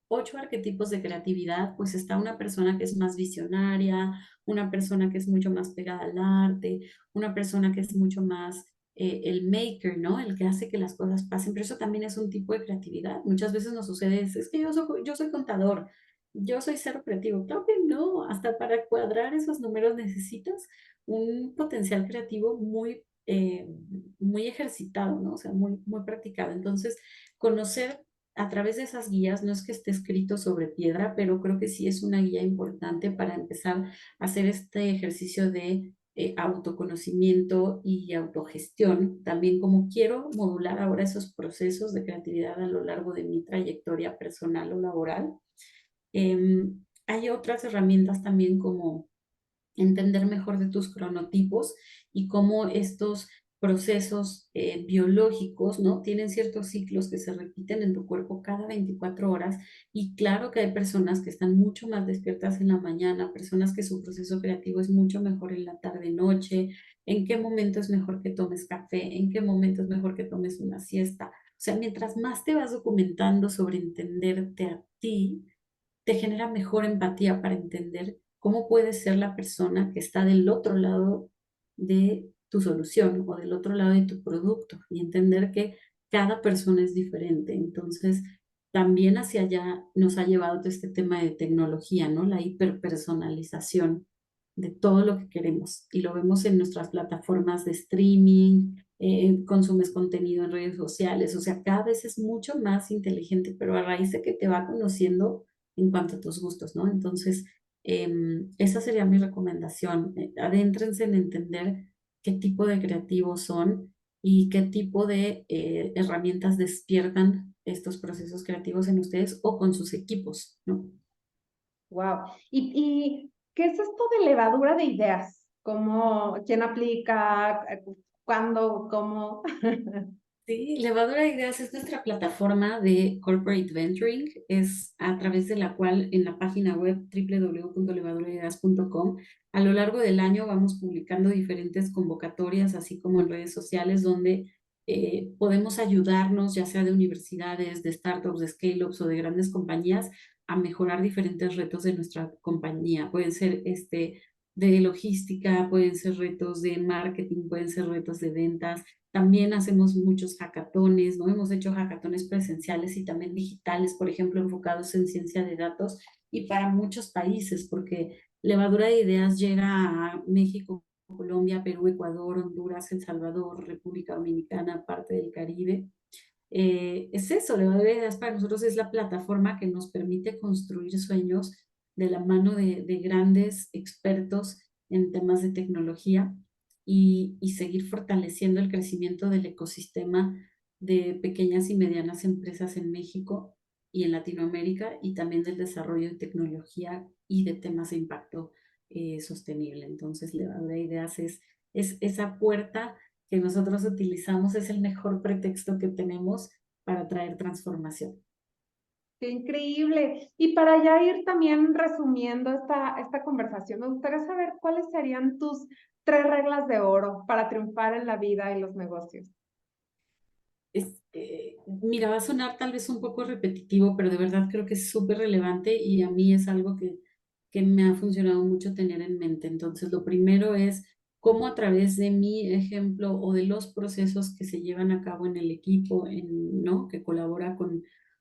8 arquetipos de creatividad, pues está una persona que es más visionaria, una persona que es mucho más pegada al arte, una persona que es mucho más el maker, ¿no? El que hace que las cosas pasen, pero eso también es un tipo de creatividad. Muchas veces nos sucede, es que yo soy contador, yo soy cero creativo. Claro que no, hasta para cuadrar esos números necesitas un potencial creativo muy ejercitado, ¿no? O sea, muy practicado. Entonces, conocer a través de esas guías, no es que esté escrito sobre piedra, pero creo que sí es una guía importante para empezar a hacer este ejercicio de autoconocimiento y autogestión. También como quiero modular ahora esos procesos de creatividad a lo largo de mi trayectoria personal o laboral. Hay otras herramientas también como entender mejor de tus cronotipos y cómo estos procesos biológicos, ¿no? Tienen ciertos ciclos que se repiten en tu cuerpo cada 24 horas y claro que hay personas que están mucho más despiertas en la mañana, personas que su proceso creativo es mucho mejor en la tarde-noche, en qué momento es mejor que tomes café, en qué momento es mejor que tomes una siesta. O sea, mientras más te vas documentando sobre entenderte a ti, te genera mejor empatía para entender cómo puede ser la persona que está del otro lado de tu solución o del otro lado de tu producto y entender que cada persona es diferente. Entonces, también hacia allá nos ha llevado todo este tema de tecnología, ¿no? La hiperpersonalización. de todo lo que queremos. Y lo vemos en nuestras plataformas de streaming, consumes contenido en redes sociales, o sea, cada vez es mucho más inteligente, pero a raíz de que te va conociendo en cuanto a tus gustos, ¿no? Entonces, esa sería mi recomendación. Adéntrense en entender qué tipo de creativos son y qué tipo de herramientas despiertan estos procesos creativos en ustedes o con sus equipos, ¿no? Wow. ¿Y qué es esto de levadura de ideas? ¿Cómo, quién aplica? ¿Cuándo? ¿Cómo? Sí, Levadura de Ideas es nuestra plataforma de corporate venturing, es a través de la cual en la página web www.levaduraideas.com a lo largo del año vamos publicando diferentes convocatorias, así como en redes sociales, donde podemos ayudarnos, ya sea de universidades, de startups, de scale-ups o de grandes compañías, a mejorar diferentes retos de nuestra compañía. Pueden ser de logística, pueden ser retos de marketing, pueden ser retos de ventas. También hacemos muchos hackatones, ¿no? Hemos hecho hackatones presenciales y también digitales, por ejemplo, enfocados en ciencia de datos y para muchos países, porque Levadura de Ideas llega a México, Colombia, Perú, Ecuador, Honduras, El Salvador, República Dominicana, parte del Caribe. Es eso, Levadura de Ideas para nosotros es la plataforma que nos permite construir sueños de la mano de grandes expertos en temas de tecnología y seguir fortaleciendo el crecimiento del ecosistema de pequeñas y medianas empresas en México y en Latinoamérica y también del desarrollo de tecnología y de temas de impacto sostenible. Entonces, Levadura de Ideas es esa puerta que nosotros utilizamos, es el mejor pretexto que tenemos para traer transformación. Qué increíble. Y para ya ir también resumiendo esta conversación, me gustaría saber cuáles serían tus 3 reglas de oro para triunfar en la vida y los negocios. Mira, va a sonar tal vez un poco repetitivo, pero de verdad creo que es súper relevante y a mí es algo que me ha funcionado mucho tener en mente. Entonces, lo primero es cómo a través de mi ejemplo o de los procesos que se llevan a cabo en el equipo, ¿no? Que colabora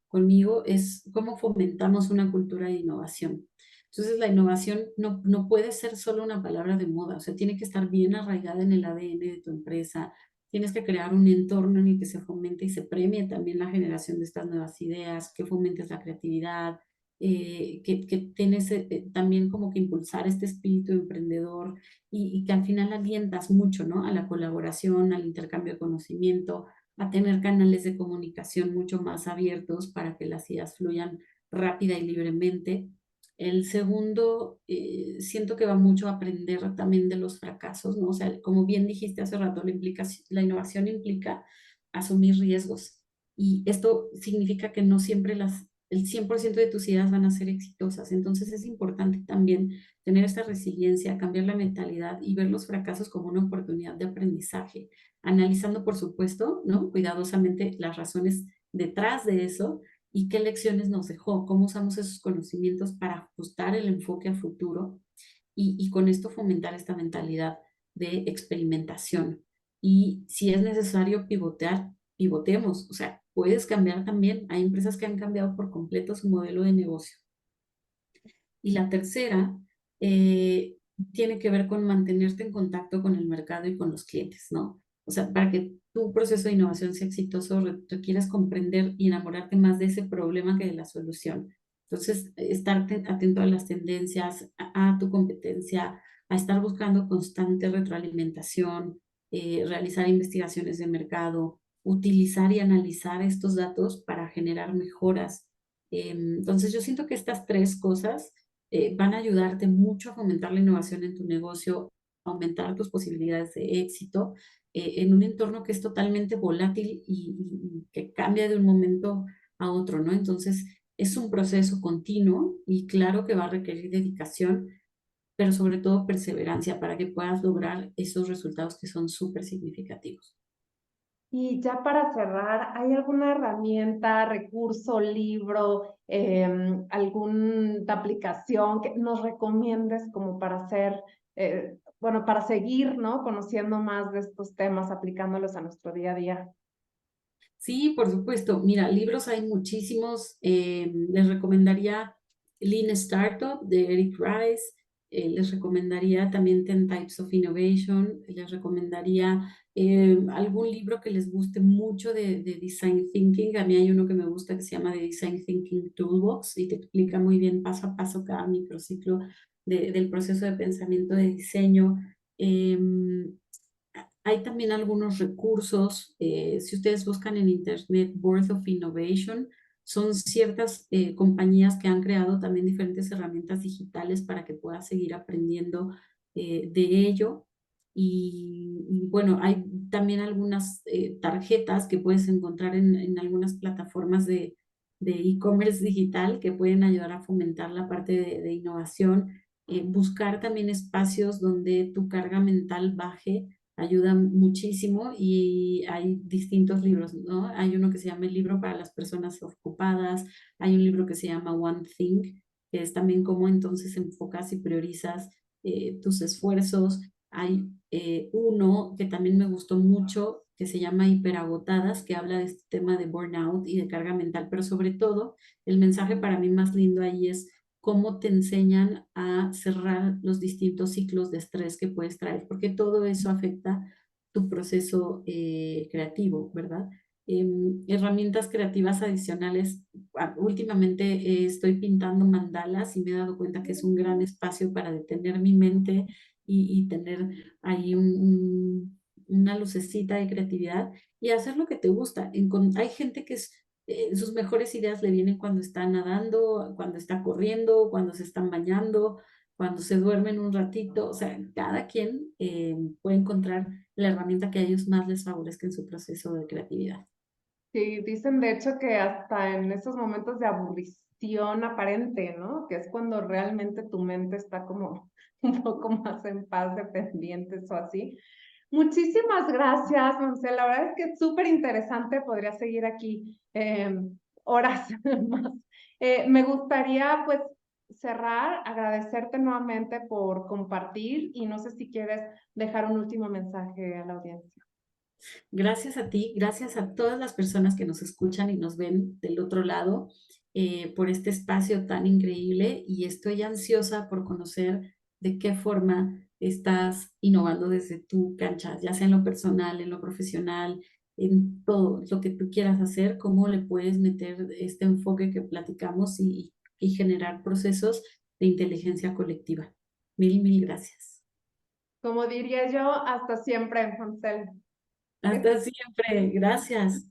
conmigo, es cómo fomentamos una cultura de innovación. Entonces, la innovación no puede ser solo una palabra de moda, o sea, tiene que estar bien arraigada en el ADN de tu empresa. Tienes que crear un entorno en el que se fomente y se premie también la generación de estas nuevas ideas, que fomentes la creatividad, que tienes también como que impulsar este espíritu emprendedor y que al final alientas mucho, ¿no? A la colaboración, al intercambio de conocimiento, a tener canales de comunicación mucho más abiertos para que las ideas fluyan rápida y libremente. El segundo, siento que va mucho a aprender también de los fracasos, ¿no? O sea, como bien dijiste hace rato, la innovación implica asumir riesgos y esto significa que no siempre el 100% de tus ideas van a ser exitosas. Entonces es importante también tener esta resiliencia, cambiar la mentalidad y ver los fracasos como una oportunidad de aprendizaje, analizando, por supuesto, ¿no? Cuidadosamente las razones detrás de eso y qué lecciones nos dejó, cómo usamos esos conocimientos para ajustar el enfoque a futuro y con esto fomentar esta mentalidad de experimentación. Y si es necesario pivotear, pivotemos. O sea, puedes cambiar también. Hay empresas que han cambiado por completo su modelo de negocio. Y la tercera tiene que ver con mantenerte en contacto con el mercado y con los clientes, ¿no? O sea, para que tu proceso de innovación sea exitoso, requieres comprender y enamorarte más de ese problema que de la solución. Entonces, estar atento a las tendencias, a tu competencia, a estar buscando constante retroalimentación, realizar investigaciones de mercado, utilizar y analizar estos datos para generar mejoras. Entonces, yo siento que estas tres cosas van a ayudarte mucho a fomentar la innovación en tu negocio, aumentar tus posibilidades de éxito en un entorno que es totalmente volátil y que cambia de un momento a otro, ¿no? Entonces, es un proceso continuo y claro que va a requerir dedicación, pero sobre todo perseverancia para que puedas lograr esos resultados que son súper significativos. Y ya para cerrar, ¿hay alguna herramienta, recurso, libro, alguna aplicación que nos recomiendes como para hacer, bueno, para seguir, ¿no? Conociendo más de estos temas, aplicándolos a nuestro día a día? Sí, por supuesto. Mira, libros hay muchísimos. Les recomendaría Lean Startup de Eric Rice. les recomendaría también 10 Types of Innovation, les recomendaría algún libro que les guste mucho de Design Thinking. A mí hay uno que me gusta que se llama The Design Thinking Toolbox y te explica muy bien paso a paso cada microciclo del proceso de pensamiento de diseño. Hay también algunos recursos, si ustedes buscan en internet Birth of Innovation, son ciertas compañías que han creado también diferentes herramientas digitales para que puedas seguir aprendiendo de ello. Y bueno, hay también algunas tarjetas que puedes encontrar en algunas plataformas de e-commerce digital que pueden ayudar a fomentar la parte de innovación. Buscar también espacios donde tu carga mental baje ayuda muchísimo y hay distintos libros, ¿no? Hay uno que se llama El libro para las personas ocupadas, hay un libro que se llama One Thing, que es también cómo entonces enfocas y priorizas tus esfuerzos. Hay uno que también me gustó mucho, que se llama Hiperagotadas, que habla de este tema de burnout y de carga mental, pero sobre todo el mensaje para mí más lindo ahí es cómo te enseñan a cerrar los distintos ciclos de estrés que puedes traer, porque todo eso afecta tu proceso creativo, ¿verdad? Herramientas creativas adicionales. Últimamente estoy pintando mandalas y me he dado cuenta que es un gran espacio para detener mi mente y tener ahí una lucecita de creatividad y hacer lo que te gusta. Hay gente que sus mejores ideas le vienen cuando está nadando, cuando está corriendo, cuando se están bañando, cuando se duermen un ratito. O sea, cada quien puede encontrar la herramienta que a ellos más les favorezca en su proceso de creatividad. Sí, dicen de hecho que hasta en esos momentos de aburrición aparente, ¿no? Que es cuando realmente tu mente está como un poco más en paz de pendientes o así. Muchísimas gracias, Marcela. La verdad es que es súper interesante. Podría seguir aquí horas más. Me gustaría, pues, cerrar, agradecerte nuevamente por compartir y no sé si quieres dejar un último mensaje a la audiencia. Gracias a ti, gracias a todas las personas que nos escuchan y nos ven del otro lado por este espacio tan increíble y estoy ansiosa por conocer de qué forma estás innovando desde tu cancha, ya sea en lo personal, en lo profesional, en todo lo que tú quieras hacer, cómo le puedes meter este enfoque que platicamos y generar procesos de inteligencia colectiva. Mil gracias. Como diría yo, hasta siempre, Marcela. Hasta siempre. Gracias.